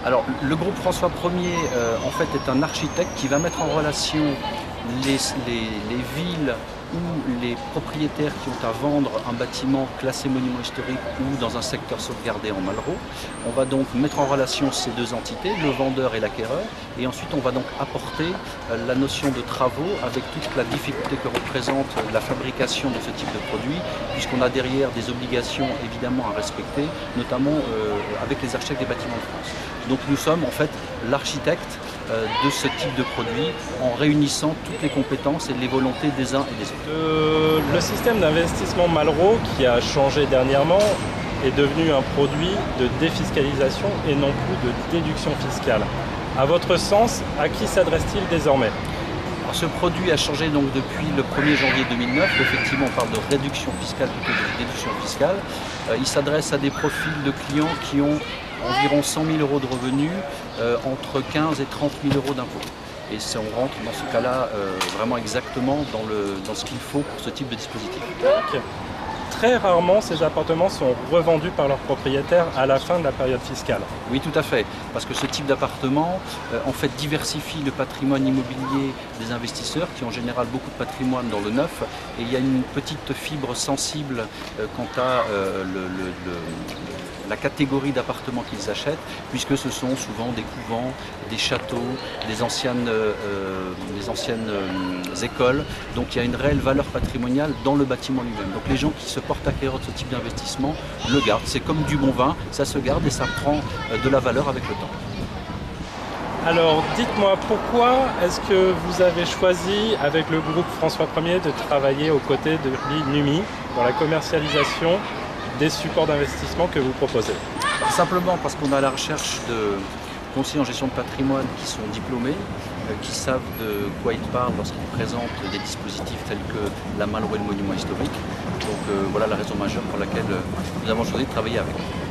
Alors, le groupe François Ier, en fait, est un architecte qui va mettre en relation les villes ou les propriétaires qui ont à vendre un bâtiment classé monument historique ou dans un secteur sauvegardé en Malraux. On va donc mettre en relation ces deux entités, le vendeur et l'acquéreur, et ensuite on va donc apporter la notion de travaux avec toute la difficulté que représente la fabrication de ce type de produit, puisqu'on a derrière des obligations évidemment à respecter, notamment avec les architectes des bâtiments de France. Donc nous sommes en fait l'architecte de ce type de produit en réunissant toutes les compétences et les volontés des uns et des autres. Le système d'investissement Malraux, qui a changé dernièrement, est devenu un produit de défiscalisation et non plus de déduction fiscale. À votre sens, à qui s'adresse-t-il désormais? Alors, ce produit a changé donc depuis le 1er janvier 2009. Effectivement, on parle de réduction fiscale plutôt que de déduction fiscale. Il s'adresse à des profils de clients qui ont environ 100 000 euros de revenus, entre 15 et 30 000 euros d'impôts. Et on rentre dans ce cas-là vraiment exactement dans ce qu'il faut pour ce type de dispositif. Okay. Très rarement, ces appartements sont revendus par leurs propriétaires à la fin de la période fiscale. Oui, tout à fait, parce que ce type d'appartement, en fait, diversifie le patrimoine immobilier des investisseurs qui ont en général beaucoup de patrimoine dans le neuf, et il y a une petite fibre sensible quant à la catégorie d'appartements qu'ils achètent, puisque ce sont souvent des couvents, des châteaux, des anciennes écoles. Donc il y a une réelle valeur patrimoniale dans le bâtiment lui-même. Donc les gens qui se portent acquéreurs de ce type d'investissement le gardent. C'est comme du bon vin, ça se garde et ça prend de la valeur avec le temps. Alors dites-moi, pourquoi est-ce que vous avez choisi avec le groupe François Ier de travailler aux côtés de l'INUMI dans la commercialisation des supports d'investissement que vous proposez? Simplement parce qu'on a la recherche de conseillers en gestion de patrimoine qui sont diplômés, qui savent de quoi ils parlent lorsqu'ils présentent des dispositifs tels que la Malraux et le monument historique. Donc voilà la raison majeure pour laquelle nous avons choisi de travailler avec eux.